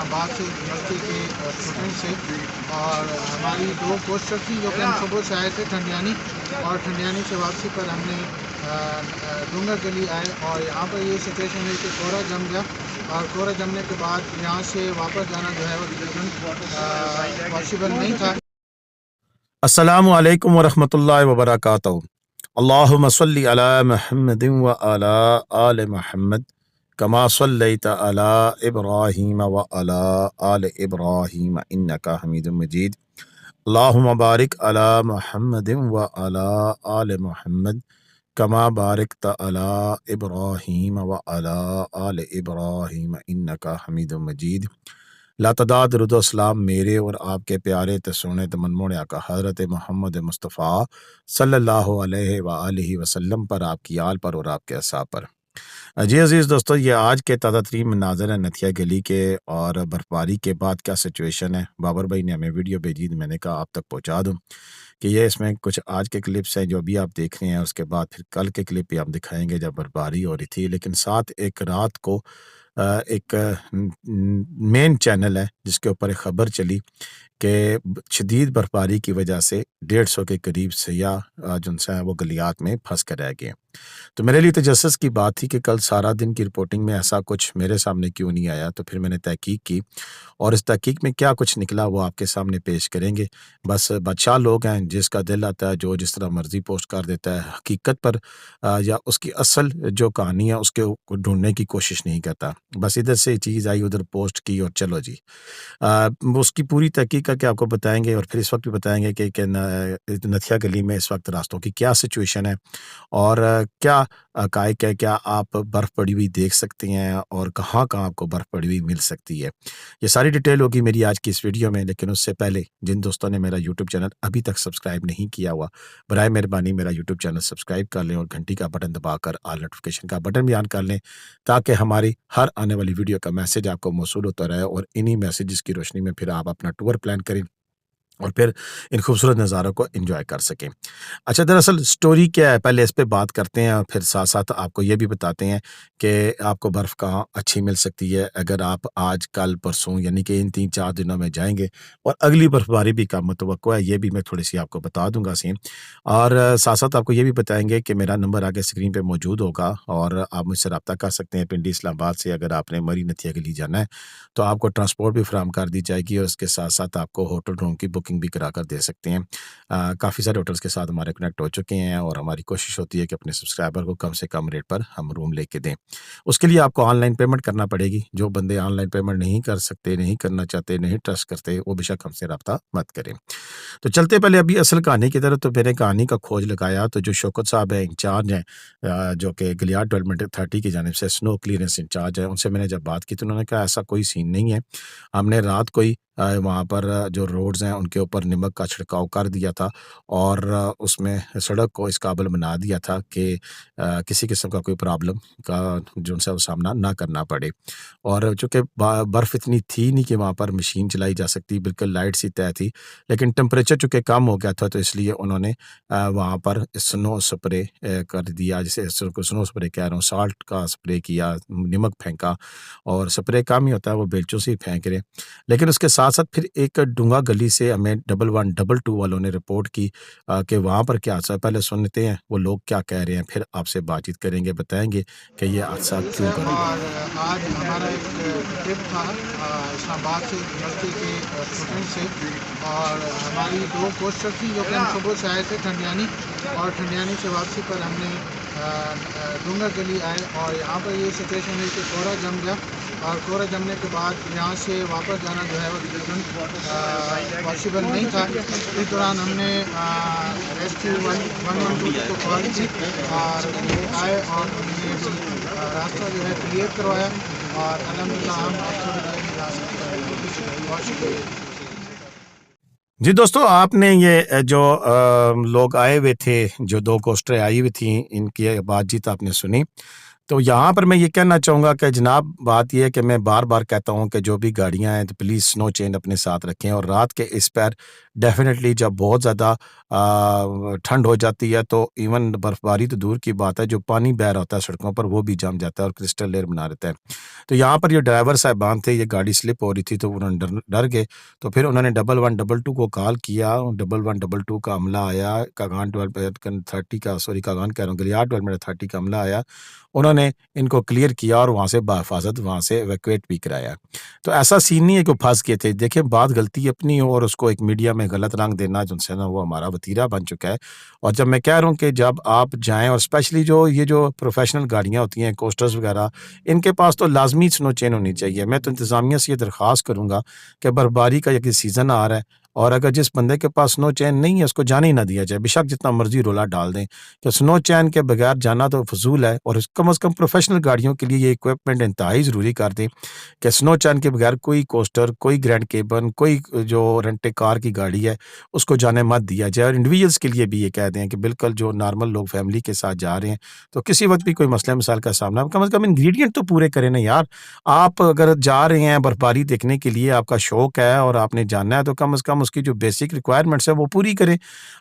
इस्लामाबाद से यूनिवर्सिटी के स्टूडेंट से। और हमारी 2 कोस्टर थी जो कि हम सुबह से आए थे ठंडियानी, और ठंडियानी से वापसी पर हमने डूंगर गली आए। और यहाँ पर ये सिचुएशन है कि कोहरा जम गया, और कोहरा जमने के बाद यहाँ से वापस जाना जो है वो तकरीबन पॉसिबल नहीं था। अस्सलामु अलैकुम वरहमतुल्लाहि वबरकातुहू। अल्लाहुम्मा सल्लि अला मुहम्मदिन व अला आले मुहम्मद कमा सल्लैता अला इब्राहीम व अला आले इब्राहीम इन्नका हमीदुम मजीद। अल्लाहुम्मा बारिक अला मुहम्मदिन व अला आले मुहम्मद कमा बारकता अला इब्राहीम व अला आले इब्राहीम इन्नका हमीदुम मजीद। लातदाद रुदोसलाम मेरे और आपके प्यारे तसोने तमन्मोने आका हज़रत मोहम्मद मुस्तफ़ा सल्लल्लाहु अलैहि वसल्लम पर, आपकी आल पर और आपके असाब पर। जी अजीज़ दोस्तों, ये आज के ताज़ा तरीन मनाज़र है नथिया गली के, और बर्फ़बारी के बाद क्या सिचुएशन है। बाबर भाई ने हमें वीडियो भेजी, मैंने कहा आप तक पहुँचा दूँ कि ये इसमें कुछ आज के क्लिप्स हैं जो अभी आप देख रहे हैं। उसके बाद फिर कल के क्लिप भी हम दिखाएंगे जब बर्फ़बारी हो रही थी। लेकिन साथ एक रात को एक मेन चैनल है जिसके ऊपर एक ख़बर चली कि शदीद बर्फ़बारी की वजह से 150 के करीब सयाह जो है वो गलियात में फंस कर रह गए। तो मेरे लिए तजस्सुस की बात थी कि कल सारा दिन की रिपोर्टिंग में ऐसा कुछ मेरे सामने क्यों नहीं आया। तो फिर मैंने तहकीक की, और इस तहकीक में क्या कुछ निकला वो आपके सामने पेश करेंगे। बस बादशाह लोग हैं, जिसका दिल आता है जो जिस तरह मर्जी पोस्ट कर देता है, हकीकत पर या उसकी असल जो कहानी है उसके ढूंढने की कोशिश नहीं करता। बस इधर से चीज़ आई उधर पोस्ट की और चलो जी। उसकी पूरी तहकीक करके आपको बताएंगे, और फिर इस वक्त भी बताएंगे कि नथिया गली में इस वक्त रास्तों की क्या सिचुएशन है, और क्या कायक है, क्या आप बर्फ़ पड़ी हुई देख सकते हैं, और कहाँ कहाँ आपको बर्फ़ पड़ी हुई मिल सकती है। ये सारी डिटेल होगी मेरी आज की इस वीडियो में। लेकिन उससे पहले जिन दोस्तों ने मेरा यूट्यूब चैनल अभी तक सब्सक्राइब नहीं किया हुआ, बराए मेहरबानी मेरा यूट्यूब चैनल सब्सक्राइब कर लें और घंटी का बटन दबाकर ऑल नोटिफिकेशन का बटन भी ऑन कर लें, ताकि हमारी हर आने वाली वीडियो का मैसेज आपको मौसूल होता रहे, और इन्हीं मैसेजेस की रोशनी में फिर आप अपना टूर प्लान करें और फिर इन खूबसूरत नज़ारों को एंजॉय कर सकें। अच्छा, दरअसल स्टोरी क्या है, पहले इस पे बात करते हैं, और फिर साथ साथ आपको ये भी बताते हैं कि आपको बर्फ़ कहाँ अच्छी मिल सकती है अगर आप आज कल परसों यानी कि इन 3-4 दिनों में जाएंगे। और अगली बर्फ़बारी भी का मुतवक्को है, ये भी मैं थोड़ी सी आपको बता दूंगा सीन। और साथ साथ आपको ये भी बताएंगे कि मेरा नंबर आगे स्क्रीन पर मौजूद होगा, और आप मुझसे रब्ता कर सकते हैं पिंडी इस्लामाबाद से। अगर आपने मरी नथिया गली जाना है तो आपको ट्रांसपोर्ट भी फराहम कर दी जाएगी, और उसके साथ साथ आपको होटल रूम की बुकिंग भी करा कर दे सकते हैं। काफ़ी सारे होटल्स के साथ हमारे कनेक्ट हो चुके हैं, और हमारी कोशिश होती है कि अपने सब्सक्राइबर को कम से कम रेट पर हम रूम लेके दें। उसके लिए आपको ऑनलाइन पेमेंट करना पड़ेगी। जो बंदे ऑनलाइन पेमेंट नहीं कर सकते, नहीं करना चाहते, नहीं ट्रस्ट करते, वो बेशक हमसे रब्ता मत करें। तो चलते पहले अभी असल कहानी की तरफ। तो मैंने कहानी का खोज लगाया, तो जो शौकत साहब हैं, इंचार्ज हैं, जो कि गलियात डेवलपमेंट अथॉरिटी की जानिब से स्नो क्लियरेंस इंचार्ज है, उनसे मैंने जब बात की तो उन्होंने कहा ऐसा कोई सीन नहीं है। हमने रात को ही वहाँ पर जो रोड्स हैं उनके ऊपर नमक का छिड़काव कर दिया था, और उसमें सड़क को इस काबिल बना दिया था कि किसी किस्म का कोई प्रॉब्लम का जो उनसे वो सामना ना करना पड़े। और चूँकि बर्फ़ इतनी थी नहीं कि वहाँ पर मशीन चलाई जा सकती, बिल्कुल लाइट सी तय थी। लेकिन टेम्परेचर चूँकि कम हो गया था, तो इसलिए उन्होंने वहाँ पर स्नो स्प्रे कर दिया, जिसे स्नो स्प्रे कह रहा हूँ, साल्ट का स्प्रे किया, नमक फेंका। और स्प्रे कम ही होता है, वो बेलचों से ही फेंक रहे। लेकिन उसके साथ-साथ फिर एक डूंगा गली से हमें 1122 वालों ने रिपोर्ट की कि वहाँ पर क्या हादसा है। पहले सुनते हैं वो लोग क्या कह रहे हैं, फिर आपसे बातचीत करेंगे, बताएँगे कि ये हादसा क्यों घटा। और आज हमारा एक ट्रिप था इस्लामाबाद से यूनिवर्सिटी के स्टूडेंट से। और हमारी 2 कोस्टर थी जो कि हम सुबह से आए थे ठंडियानी, और ठंडियानी से वापसी पर हमने डूंगर गली आए। और यहाँ पर ये सिचुएशन है कि कोहरा जम गया, और कोहरा जमने के बाद यहाँ से वापस जाना जो है वो तकरीबन पॉसिबल नहीं था। इस दौरान हमने रेस्क्यू 112 को कॉल की, और वो आए और उन्होंने रास्ता जो है क्लियर करवाया, और अल्हम्दुलिल्लाह हम अब थोड़ी देर में जा सकते हैं। बहुत शुक्रिया। जी दोस्तों, आपने ये जो लोग आए हुए थे, जो 2 कोस्टरें आई हुई थी, इनकी बातचीत आपने सुनी। तो यहाँ पर मैं ये कहना चाहूँगा कि जनाब बात ये है कि मैं बार-बार कहता हूँ कि जो भी गाड़ियाँ हैं तो प्लीज़ स्नो चेन अपने साथ रखें और रात के इस पैर डेफ़िनेटली जब बहुत ज़्यादा ठंड हो जाती है तो इवन बर्फ़बारी तो दूर की बात है, जो पानी बह रहा होता है सड़कों पर वो भी जम जाता है और क्रिस्टल लेयर बना रहता है। तो यहाँ पर जो ड्राइवर साहबान थे, ये गाड़ी स्लिप हो रही थी तो उन्होंने डर डर गए। तो फिर उन्होंने 1122 को कॉल किया, 1122 का अमला आया, कागान 12 का सॉरी कागान कह रहा हूँ, गलियार 12 का अमला आया। उन्होंने इनको क्लियर किया और वहाँ से बाहिफ़ाज़त वहाँ से इवैक्यूएट भी कराया। तो ऐसा सीन नहीं है कि वो फँस गए थे। देखिए बात गलती अपनी हो और उसको एक मीडिया में गलत रंग देना जो है ना वो हमारा वतीरा बन चुका है। और जब मैं कह रहा हूँ कि जब आप जाएँ और स्पेशली जो ये जो प्रोफ़ेशनल गाड़ियाँ होती हैं, कोस्टर्स वग़ैरह, इनके पास तो लाज़मी स्नो चेन होनी चाहिए। मैं तो इंतज़ामिया से ये दरख़्वास्त करूँगा कि बर्फ़बारी का ये सीज़न आ रहा है और अगर जिस बंदे के पास स्नो चेन नहीं है उसको जाने ही ना दिया जाए। बेशक जितना मर्ज़ी रौला डाल दें कि स्नो चैन के बगैर जाना तो फ़ुज़ूल है और कम से कम प्रोफ़ेशनल गाड़ियों के लिए ये इक्विपमेंट इंतहाई ज़रूरी कर दें कि स्नो चैन के बगैर कोई कोस्टर, कोई ग्रैंड केबन, कोई जो रेंट ए कार की गाड़ी है, उसको जाने मत दिया जाए। और इंडिविजुअल्स के लिए भी ये कह दें कि बिल्कुल जो नॉर्मल लोग फैमिली के साथ जा रहे हैं, तो किसी वक़्त भी कोई मसले-मसाइल का सामना कम से कम इंग्रीडिएंट तो पूरे करें ना यार। आप अगर जा रहे हैं बर्फ़बारी देखने के लिए, आपका शौक है और आपने जाना है, तो कम से कम उसकी जो बेसिक रिक्वायरमेंट्स हैं, वो पूरी करें।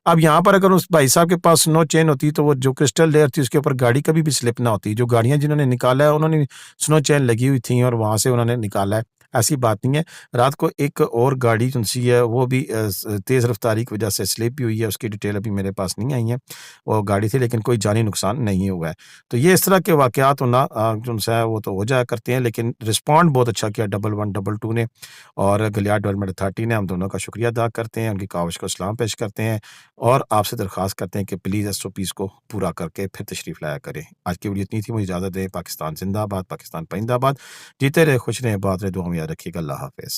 अब यहाँ पर अगर उस भाई साहब के पास स्नो चेन होती तो वो जो क्रिस्टल लेयर थी उसके ऊपर गाड़ी कभी भी स्लिप ना होती। जो गाड़ियाँ जिन्होंने निकाला है उन्होंने स्नो चेन लगी हुई थी और वहाँ से उन्होंने निकाला है, ऐसी बात नहीं है। रात को एक और गाड़ी जो-सी है वो भी तेज़ रफ़्तारी की वज़ह से स्लिप भी हुई है, उसकी डिटेल अभी मेरे पास नहीं आई है। वो गाड़ी थी लेकिन कोई जानी नुकसान नहीं हुआ है। तो ये इस तरह के वाक़यात होना जो-सा है वो तो हो जाया करते हैं, लेकिन रिस्पॉन्ड बहुत अच्छा किया 1122 ने और गलियार 1230 ने। हम दोनों का शुक्रिया अदा करते हैं, उनकी काविश को सलाम पेश करते हैं और आपसे दरख्वास्त करते हैं कि प्लीज़ एसओपीज़ को पूरा करके फिर तशरीफ़ लाया करें। आज की वीडियो इतनी थी, मुझे इजाज़त दें। पाकिस्तान ज़िंदाबाद, पाकिस्तान पाइंदाबाद। जीते रहे, खुश रहें, आबाद रहें, दुआ में याद रखिएगा। अल्लाह हाफ़िज़।